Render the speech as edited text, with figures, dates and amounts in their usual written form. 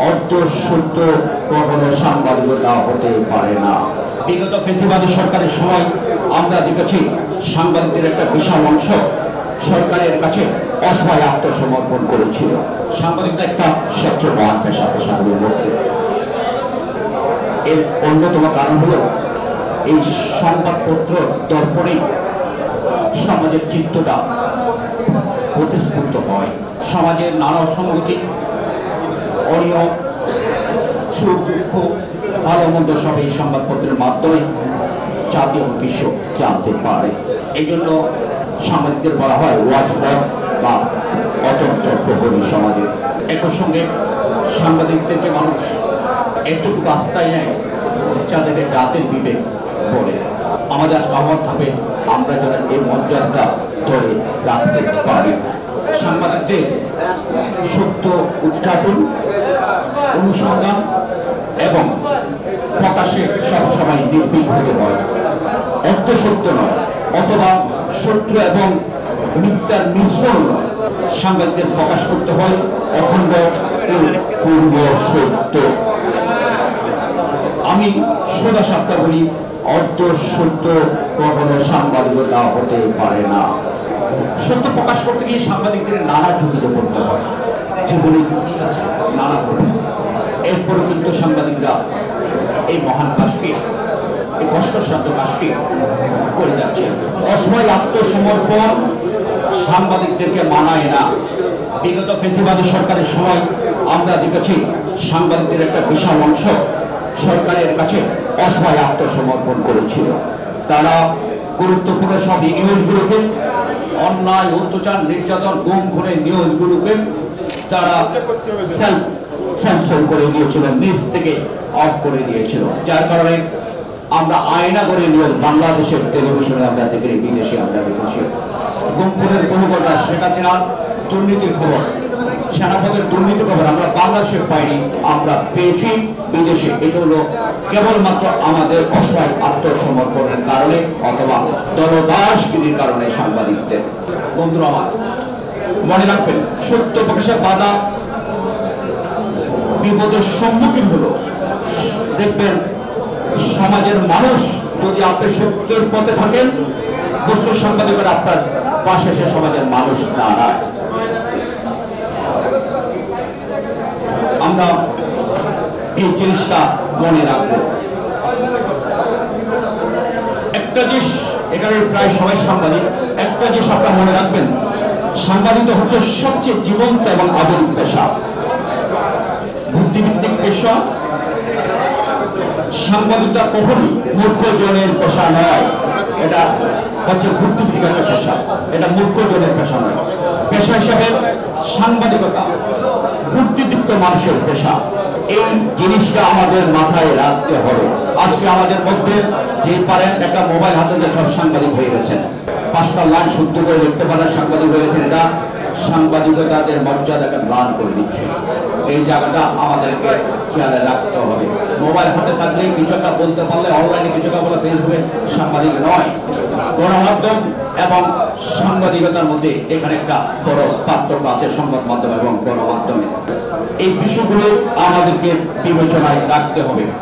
অর্ধ সত্য কখনো সাংবাদিকতা হতে পারে না। বিগত ফ্যাসিবাদী সরকারের সময় আমরা দেখেছি সাংবাদিকদের একটা বিশাল অংশ সরকারের কাছে অসহায় আত্মসমর্পণ করেছিল। সাংবাদিকতা একটা সবচেয়ে মহান পেশাগুলোর মধ্যে। এর অন্যতম কারণ হল এই সংবাদপত্র দর্পণে সমাজের চিত্রটা প্রতিস্ফুট হয়। সমাজের নানা অসঙ্গতি, অনিয়ম, সুখ দুঃখ, ভালো মন্দ সব এই সংবাদপত্রের মাধ্যমে জাতীয় বিশ্ব জানতে পারে। এই জন্য সাংবাদিকদের বলা হয় ওয়াচডগ বা অতন্ত্র প্রহরী সমাজের। একই সঙ্গে সাংবাদিকদেরকে মানুষ এতটুকু আস্থায় নেয় যাদেরকে জাতের বিবেক বলে। আমাদের আজকে আহ্বান থাকে আমরা যেন এই মর্যাদাটা ধরে রাখতে পারি। সাংবাদিকদের সত্য উদ্ঘাটন, অনুসন্ধান এবং প্রকাশে সবসময় নির্ভীক হতে হয়। অর্থ সত্য নয় অথবা সত্য এবং মিথ্যার মিশ্রণ সাংবাদিকদের প্রকাশ করতে হয় অখণ্ড পূর্ব সত্য। আমি সোজা সাপটা বলি, অর্ধ সত্য কখনো সাংবাদিকতা হতে পারে না। সত্য প্রকাশ করতে গিয়ে সাংবাদিকদের নানা ঝুঁকিতে পড়তে হয়। জীবনে ঝুঁকি আছে নানা করে। এরপরে কিন্তু সাংবাদিকরা এই মহান কাজটি, এই কষ্টসাধ্য কাজটি করে যাচ্ছেন। অসময় আত্মসমর্পণ সাংবাদিকদেরকে মানায় না। বিগত ফ্যাসিবাদী সরকারের সময় আমরা দেখেছি সাংবাদিকদের একটা বিশাল অংশ সরকারের কাছে অসহায় আত্মসমর্পণ করেছিল। তারা গুরুত্বপূর্ণ সব নিউজগুলোকে, অন্যায়, অত্যাচার, নির্যাতন, গুম খুনের নিউজগুলোকে তারা সেন্সর করে দিয়েছিল, নিজ থেকে অফ করে দিয়েছিল। যার কারণে আমরা আয়না করে নিউজ বাংলাদেশের টেলিভিশনে আমরা দেখি, বিদেশে আমরা দেখেছি গুম খুনের কোনো কথা, শেখ হাসিনার দুর্নীতির খবর, সেনাপদের দুর্নীতির খবর আমরা বাংলাদেশে পাইনি, আমরা পেয়েছি বিদেশে। এটা হলো কেবলমাত্র আমাদের অসহায় আত্মসমর্পণের কারণে অথবা দলদাসগিরির কারণে সাংবাদিকদের। বন্ধুরা আমার, মনে রাখবেন সত্য প্রকাশের বাধা বিপদের সম্মুখীন হলো। দেখবেন সমাজের মানুষ যদি আপনি সত্যের পথে থাকেন, বস্তু সাংবাদিকের আপনার পাশে এসে সমাজের মানুষ দাঁড়ায়। আমরা এই জিনিসটা মনে রাখবো। একটা জিনিস, এখানে প্রায় সবাই সাংবাদিক, একটা জিনিস আপনারা মনে রাখবেন, সাংবাদিকতা হচ্ছে সবচেয়ে জীবন্ত এবং আধুনিক পেশা, বুদ্ধিভিত্তিক পেশা। সাংবাদিকতা কখনই মূর্খজনের পেশা নয়, এটা হচ্ছে বুদ্ধিভিত্তিক একটা পেশা, এটা মূর্খজনের পেশা নয়। পেশা হিসাবে সাংবাদিকতা বুদ্ধিদীপ্ত মানুষের পেশা। এই জিনিসটা আমাদের মাথায় রাখতে হবে। আজকে আমাদের মধ্যে যে পারেন একটা মোবাইল হাতে যে সব সাংবাদিক হয়ে গেছেন, 5টা লাইন শুদ্ধ করে লিখতে পারেন সাংবাদিক হয়ে গেছেন। এটা সাংবাদিকতাদের মর্যাদাকে ম্লান করে দিচ্ছে। এই জায়গাটা আমাদেরকে খেয়ালে রাখতে হবে। মোবাইল হাতে থাকলে কিছু একটা বলতে পারলে, অনলাইনে কিছু একটা বলে ফেসবুকে সাংবাদিক নয়। গণমাধ্যম এবং সাংবাদিকতার মধ্যে এখানে একটা বড় পার্থক্য আছে, সংবাদ মাধ্যম এবং গণমাধ্যমে। এই বিষয়গুলো আমাদেরকে বিবেচনায় রাখতে হবে।